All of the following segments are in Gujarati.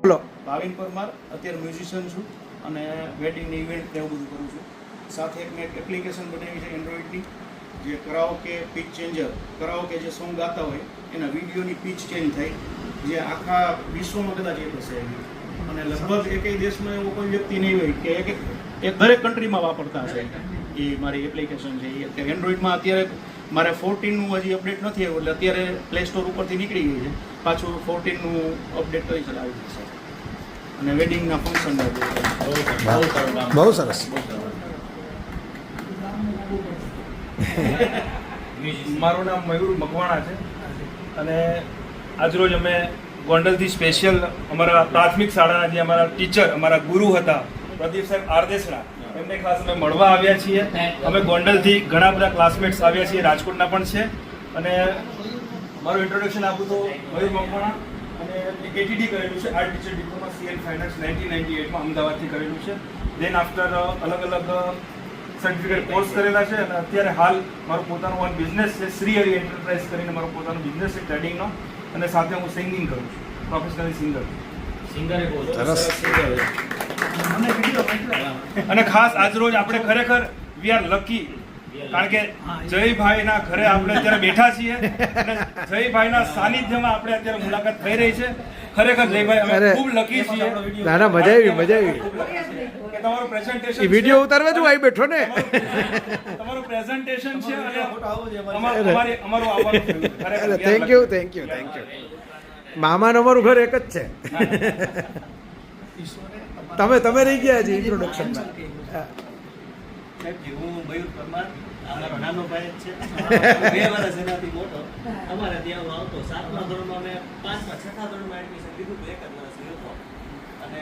બોલો. ભાવિન પરમાર, અત્યારે મ્યુઝિશિયન છું અને વેડિંગની ઇવેન્ટ ને એવું બધું કરું છું. સાથે એક મેં એક એપ્લિકેશન બનાવી છે એન્ડ્રોઈડની, જે કરાઓકે પિચ ચેન્જર, કરાઓકે જે સોંગ ગાતા હોય એના વિડીયોની પિચ ચેન્જ થાય, જે આખા વિશ્વમાં કદાચ એ થશે એવી. અને લગભગ એકેય દેશમાં એવો કોઈ વ્યક્તિ નહીં હોય કે એક દરેક કન્ટ્રીમાં વાપરતા હશે એ મારી એપ્લિકેશન છે. એ અત્યારે એન્ડ્રોઈડમાં અત્યારે મારે 14નું હજી અપડેટ નથી આવ્યું, એટલે અત્યારે પ્લે સ્ટોર ઉપરથી નીકળી ગઈ છે. પાછું 14નું અપડેટ કરી ચલાવી જશે. અને વેડિંગના ફંક્શન બહુ સરસ. મારું નામ મયુર મકવાણા છે અને આજરોજ અમે ગોંડલથી સ્પેશિયલ અમારા પ્રાથમિક શાળાના જે અમારા ટીચર, અમારા ગુરુ હતા પ્રદીપ સાહેબ આરદેસરા, એમને ખાસ અમે મળવા આવ્યા છીએ. અમે ગોંડલથી ઘણા બધા ક્લાસમેટ્સ આવ્યા છીએ, રાજકોટના પણ છે. અને મારું ઇન્ટ્રોડક્શન આપું તો મયુર મકવાણા, અને એટીડી કરેલું છે, art teacher diploma CL finance 1998માં અમદાવાદથી કરેલું છે. દેન આફ્ટર અલગ અલગ સર્ટિફિકેટ કોર્સ કરેલા છે. અને અત્યારે હાલ મારું પોતાનું વન બિઝનેસ છે, શ્રી હરિ એન્ટરપ્રાઇઝ કરીને મારો પોતાનો બિઝનેસ છે ટ્રેડિંગનો. અને સાથે હું સિંગિંગ કરું છું, પ્રોફેશનલી સિંગર. અને ખાસ આજરોજ આપણે ખરેખર વી આર લકી, કારણ કે જયભાઈના ઘરે આપણે અત્યારે બેઠા છીએ અને જયભાઈના સાનિધ્યમાં આપણે અત્યારે મુલાકાત થઈ રહી છે. ખરેખર જયભાઈ અમે ખૂબ લકી છીએ. ના ના, મજા આવી, મજા આવી. કે તમારું પ્રેઝન્ટેશન, એ વિડીયો ઉતારવા જ આવી બેઠો ને. તમારું પ્રેઝન્ટેશન છે અને અમારું આવવાનું થયું. ખરેખર thank you, thank you, thank you. મામાનું અમારું ઘર એક જ છે. તમે રહી ગયા છે ઇન્ટ્રોડક્શનમાં. સાહેબજી, હું મયુર પરમાર, અમારો નાનો ભાઈ જ છે. 2 વર્ષ એનાથી મોટો. અમારે ત્યાં હું આવતો 7મા ધોરણમાં, મેં 5મા 6થા ધોરણમાં એડમિશન લીધું હતું, 1 જ વર્ષ હતો. અને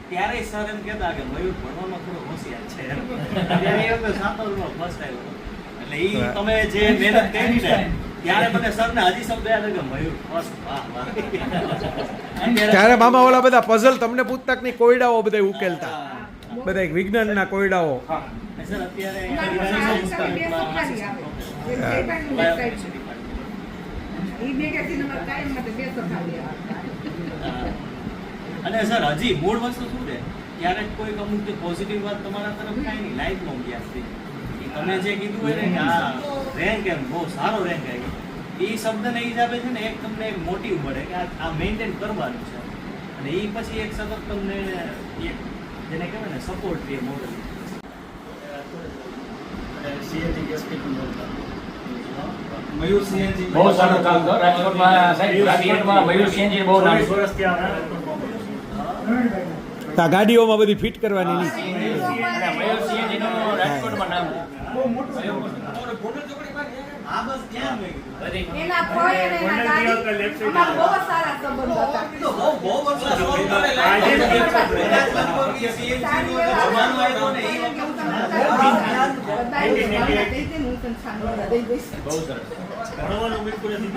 ત્યારે સર એમ કહેતા કે મયુર ભણવામાં થોડો હોશિયાર છે. ત્યારે એ વખતે 7મા ધોરણમાં ફર્સ્ટ આવ્યો. એટલે એ તમે જે મહેનત કરી ને, ત્યારે મને સરને હજી શબ્દ યાદ કે મયુર ફર્સ્ટ. વાહ વાહ. ત્યારે મામા ઓલા બધા પઝલ તમને પૂછતા કે કોયડાઓ બધા ઉકેલતા, બધા વિજ્ઞાનના કોયડાઓ. સર અત્યારે અને સર હજી મૂળ વસ્તુ શું છે, ક્યારેક કોઈ અમુક જે પોઝિટિવ વાત તમારા તરફ થાય નહીં, લાઈફમાં ગયા છે. તમે જે કીધું હોય ને કે આ રેન્ક એમ બહુ સારો રેન્ક આવ્યો, એ શબ્દને હિસાબે છે ને એક તમને એક મોટિવ મળે કે આ મેન્ટેન કરવાનું છે. અને એ પછી એક સતત તમને એક જેને કહેવાય ને સપોર્ટ રહે મોડલ. સીએનજી ગેસ સ્ટેશન બોલતા મયુર સીએનજી બહુ સારું કામ કરો રાજકોટમાં. સાહેબ, રાજકોટમાં મયુર સીએનજી બહુ નામ છે. આ ગાડીઓમાં બધી ફિટ કરવાની નહીં. અને મયુર સીએનજી નું રાજકોટમાં નામ છે. આ બસ ક્યાં ગઈ? એના ભાઈ અને એના દાદી અમારા બહુ સારા સંબંધ હતા. તો બહુ વર્ષ જમાનો આવ્યો ને એ બહુ સરસ. ભણવાનું બિલકુલ નથી.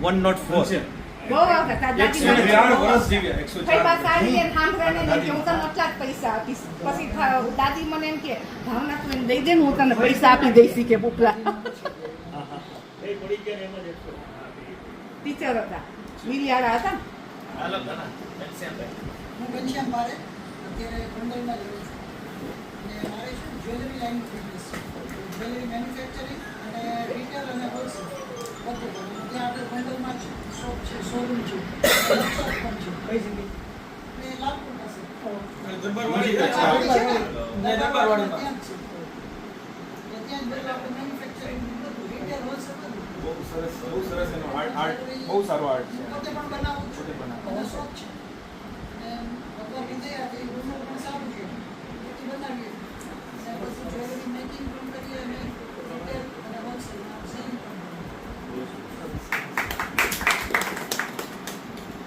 104. બહુ વખત આ દાદી પૈસા આપીશ. પછી દાદી મને એમ કે ભાવના તું એને દઈ દે ને, હું તને પૈસા આપી દઈશ કે ઉપલા. ટીચર હતા, મિલિયાળા હતા. હું ઘનશ્યામ પારે, અત્યારે ગોંડલમાં જ રહું છું. અને મારે શું જ્વેલરી લાઈન બિઝનેસ છે, જ્વેલરી મેન્યુફેક્ચરિંગ અને રિટેલ અને હોલસેલ બધું કરું. ત્યાં આપણે ગોંડલમાં જ શોપ છે, શોરૂમ છે, વર્કશોપ પણ છે. કઈ જગ્યાએ? અને લાલપુર પાસે ત્યાં જ છે. ત્યાં જ બધું આપણે મેન્યુફેક્ચરિંગ બધું, રિટેલ હોલસેલ બધું. બહુ સરસ એનો આર્ટ, બહુ સારો આર્ટ છે. પોતે પણ બનાવું છું, અને શોપ છે. અને ભગવાનની દયાથી રૂમનું પણ સારું છે, પોતે બનાવીએ. અને પછી જ્વેલરી મેકિંગ પણ કરીએ અને રિટેલ અને હોલસેલ સેલિંગ પણ કરીએ.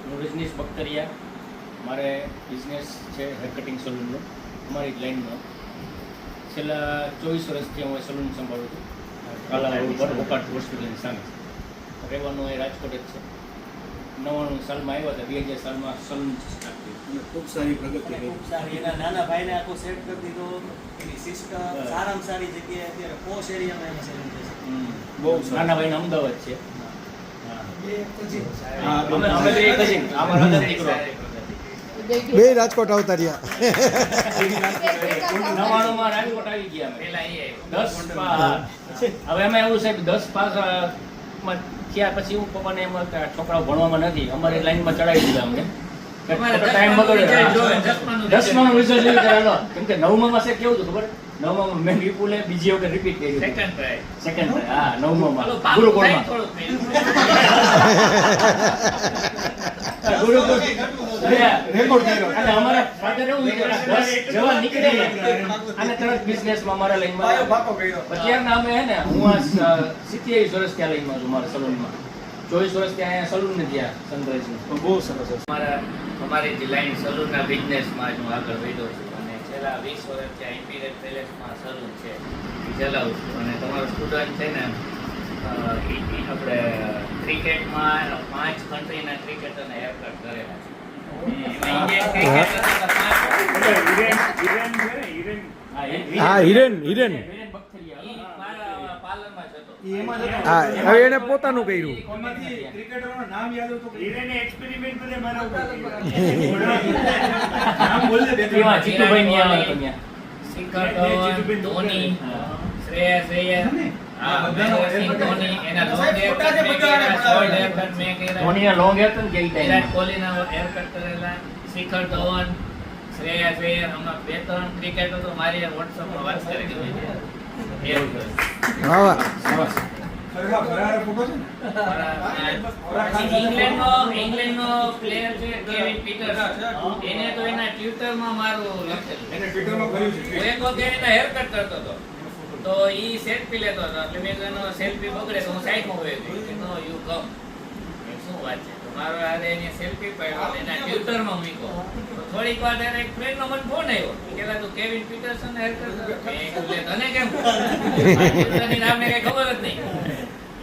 હું રજનીશ બખ્તરિયા, મારે બિઝનેસ છે હેર કટિંગ સલૂનનો, અમારી જ લાઈનનો. છેલ્લા 24 વર્ષથી હું સલૂન સંભાળું છું, કાલા રોડ પર ઓકાટ હોસ્પિટલની સામે. રહેવાનું એ રાજકોટ જ છે. 99 સાલમાં આવ્યા હતા, 2000 સાલમાં સલૂન સ્ટાર્ટ કર્યું. અને ખૂબ સારી પ્રગતિ ખૂબ કરી. સારી. એના નાના ભાઈને આખું સેટ કરી દીધો. એની સિસ્ટર સારામાં સારી જગ્યાએ અત્યારે પોશ એરિયામાં એમાં સેટ છે. બહુ સારું. નાના ભાઈને અમદાવાદ છે. બે પછી હા, અમે અમે બે cousin, આ મારો નાનો દીકરો. બે રાજકોટ આવતા રહ્યા 99 માં રાજકોટ આવી ગયા અમે. 10 પાસ. હવે અમે એવું સાહેબ 10 પાસ માં થયા પછી હું પપ્પાને એમ કે છોકરાઓ ભણવામાં નથી, અમારી લાઈનમાં ચડાવી દીધા અમને. ટાઈમ બગડ્યો. 10 નું રિઝલ્ટ લેવી ચાલો, કેમ કે 9 માં સાહેબ કેવું હતું ખબર? 9 માં મેં વિપુલે બીજી વખત રિપીટ કર્યું. Second try. હા, 9 માં ગુરુકુળમાં. ગુરુકુળ રેકોર્ડ કર્યો. અને અમારા ફાધર એવું વિચાર્યું, 10 જવા નીકળે ને અને તરત બિઝનેસમાં અમારા લાઈનમાં અત્યારના અમે હે ને હું આ 27 વર્ષ ત્યાં લાઈનમાં છું મારા સલૂનમાં. 24 વર્ષ ત્યાં અહીંયા સલૂન ને ત્યાં સનરાઈઝમાં. બહુ સરસ છે. અમારી જે લાઈન સલૂનના બિઝનેસમાં હું આગળ વધ્યો છું અને છેલ્લા 20 વર્ષથી આ ઇમ્પિરિયલ પેલેસમાં સલૂન છે એ ચલાવું છું. અને તમારો સ્ટુડન્ટ છે ને આપણે ક્રિકેટમાં 5 કન્ટ્રીના ક્રિકેટરને હેરકટ કરેલા છે. એમાં ઇન્ડિયન ક્રિકેટર હા, હિરેન મારા પાર્લરમાં જ હતો. એમાં જ હા, હવે એને પોતાનું કર્યું. ક્રિકેટરોનું નામ યાદ હતું. એમાં જીતુભાઈ ની આવે તો ત્યાં. શિખર ધવન, ધોની, શ્રેયસ અય્યર, મહેન્દ્રસિંહ ધોની, એના long haircut મેં કર્યા, short haircut મેં કર્યા. ધોનીના લોંગ હેર હતા ને કે ઈ ટાઈમ. વિરાટ કોહલીના haircut કરેલા, શિખર ધવન, શ્રેયસ અય્યર, હમણાં 2-3 ક્રિકેટર તો મારી WhatsAppમાં વાત કરી દીધી છે. એવું છે. વાહ વાહ. પછી ઇંગ્લેન્ડનો પ્લેયર છે કેવિન પીટર્સ. એને તો એના ટ્વિટરમાં મારું લખેલું. હું એક વખત એના હેરકટ કરતો હતો તો ઈ સેલ્ફી લેતો હતો એટલે મેં કીધું એનો સેલ્ફી બગડે તો હું સાઈડમાં હોય ગઈ નો યુ કમ. શું વાત છે? તો મારો આરે એને સેલ્ફી પાડ્યો એના ટ્વિટરમાં મૂક્યો. તો થોડીક વાર એને એક ફ્રેન્ડનો મને ફોન આવ્યો કે લા તું કેવિન પીટર્સન હેરકટ કરો. મેં કીધું તને કેમ? ટ્વિટરની નામને કઈ ખબર જ નહીં.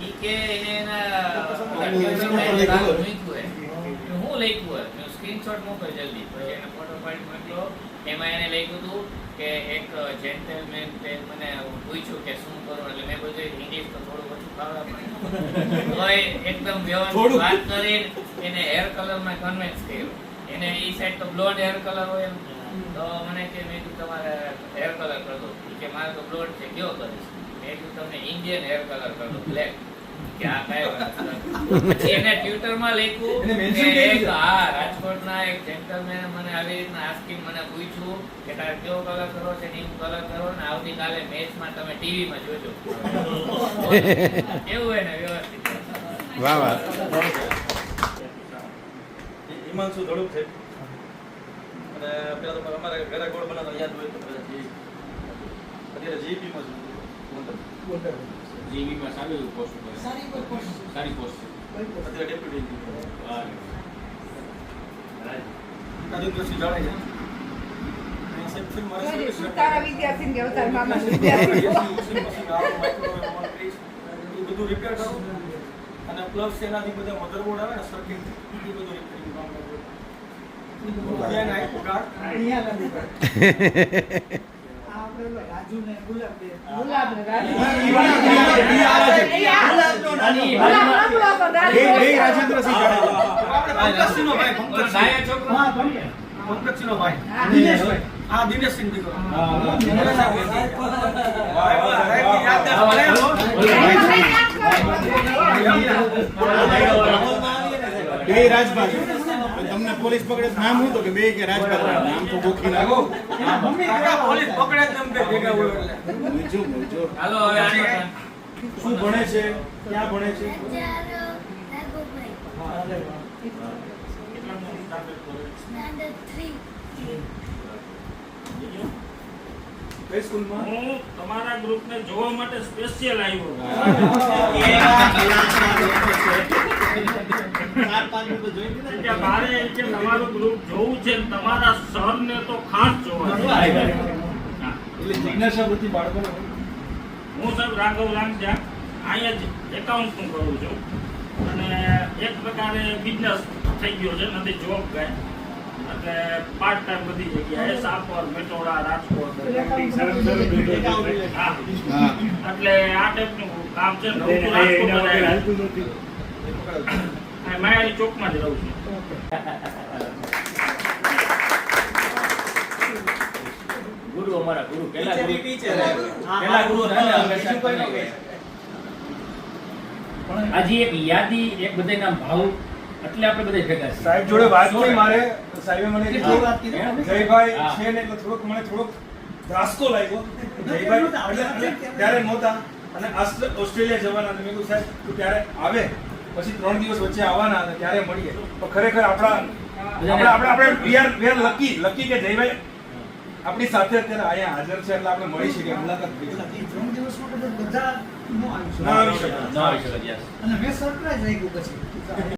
ઈ કે એના ટ્વિટરમાં નામ મૂક્યું હે. હું લખ્યું હે સ્ક્રીનશોટ મોકલ જલ્દી. પછી એને ફોટો પાડી મોકલ્યો. એમાં એને લખ્યું હતું કે એક જેન્ટલમેન મને પૂછ્યું કે શું કરું એટલે મેં બધું ઇંગ્લિશ તો થોડું ઓછું ફાવે તો એકદમ વ્યવસ્થિત વાત કરી એને હેર કલરમાં કન્વિન્સ કર્યો. એને ઈ સાઈડ તો બ્લોન્ડ હેર કલર હોય તો મને કે મેં કીધું તમારે હેર કલર કરી દો કે મારે તો બ્લોન્ડ છે કયો કરીશ? મેં કીધું તમને ઇન્ડિયન હેર કલર કરી દો બ્લેક. કે આ કઈ વાત પછી એને ટ્વિટરમાં લખ્યું કે એક રાજકોટના એક જેન્ટલમેન મને આવી રીતના આસ્કીને મને પૂછ્યું કે તારે કેવો કલર કરો છે ને કલર કરો ને આવતીકાલે મેચમાં તમે ટીવીમાં જોજો. કેવું હોય ને વ્યવસ્થિત. વાહ વાહ. હિમાંશુ ધડુક છે અને પેલા તો અમારે ઘરે ગોળ બનાવતા યાદ હોય તો અત્યારે જીપીમાં છું. જીવીમાં સારું પોસ્ટ ઉપર. સારી કોઈ પોસ્ટ સારી પોસ્ટ. અત્યારે ડેપ્યુટી વાહ. રાજેન્દ્રસિંહ જાડેજા તારા વિદ્યાર્થી ને અવતાર મામા વિદ્યાર્થી બધું રિપેર કરું અને પ્લસ એનાથી બધા મધરબોર્ડ આવે ને સર્કિટ એ બધું રિપેરિંગ કામ કરું. એને આપ્યું કાર્ડ અહીંયા નથી આ આપણે રાજુ ને ગુલાબ બે ગુલાબ ને રાજુ. રાજેન્દ્રસિંહ જાડેજા. આપણે પંકજસિંહનો ભાઈ નાયા છોકરો. હા પંકજસિંહનો ભાઈ દિનેશભાઈ. હા દિનેશસિંહ દીકરો. બે રાજભાઈ. તમને પોલીસ પકડે તો નામ શું તો કે બે કે રાજભાઈ નામ તો ગોખી નાખો. પોલીસ પકડે જ એમ કે ભેગા હોય એટલે. મૂજો. હાલો હવે આનો શું ભણે છે? ક્યાં ભણે છે? કઈ સ્કૂલમાં? હું તમારા ગ્રુપને જોવા માટે સ્પેશિયલ આવ્યો. કે મારે કે તમારું ગ્રુપ જોવું છે ને તમારા સરને તો ખાસ જોવા છે. એટલે જિજ્ઞાસા બધી બાળકોને હોય. હું સાહેબ રાઘવ લાંગજા અહીંયા જ એકાઉન્ટનું કરું છું અને એક પ્રકારે બિઝનેસ થઈ ગયો છે, નથી જોબ કાંઈ. એટલે પાર્ટ ટાઈમ બધી જગ્યાએ સાપર, મેટોડા, રાજકોટ, હા. એટલે આ ટાઈપનું કામ છે. હું તો રાજકોટ જ આવ્યો. માયારી ચોકમાં જ રહું છું. ગુરુ અમારા ગુરુ પેલા ટીચર ગુરુ ઈ ટીચર હે. પેલા ગુરુ હતા ને, અમે બીજું કોઈ ન કહે. આજે એક યાદી, એક બધાના ભાવ, એટલે આપણે બધા ભેગા છીએ. સાહેબ જોડે વાત થઈ મારે, તો સાહેબે મને કેટલી કીધું, વાત કીધી? જયભાઈ હા. છે ને એટલે મને થોડોક ધ્રાસકો લાગ્યો. જયભાઈ એટલે ત્યારે નહોતા અને ઓસ્ટ્રેલિયા જવાના હતા. મેં કીધું સાહેબ તું ત્યારે આવે, પછી 3 દિવસ વચ્ચે આવવાના હતા, ત્યારે મળીએ. તો ખરેખર આપણે વી આર લકી કે જયભાઈ આપણી સાથે અત્યારે અહીંયા હાજર છે, એટલે આપણે મળી શકીએ, મુલાકાત થઈ. 3 દિવસ માટે બધા ન આવી શકે. ના આવી શકે. ન આવી શકે, yes. અને મેં સરપ્રાઈઝ આવી ગયું પછી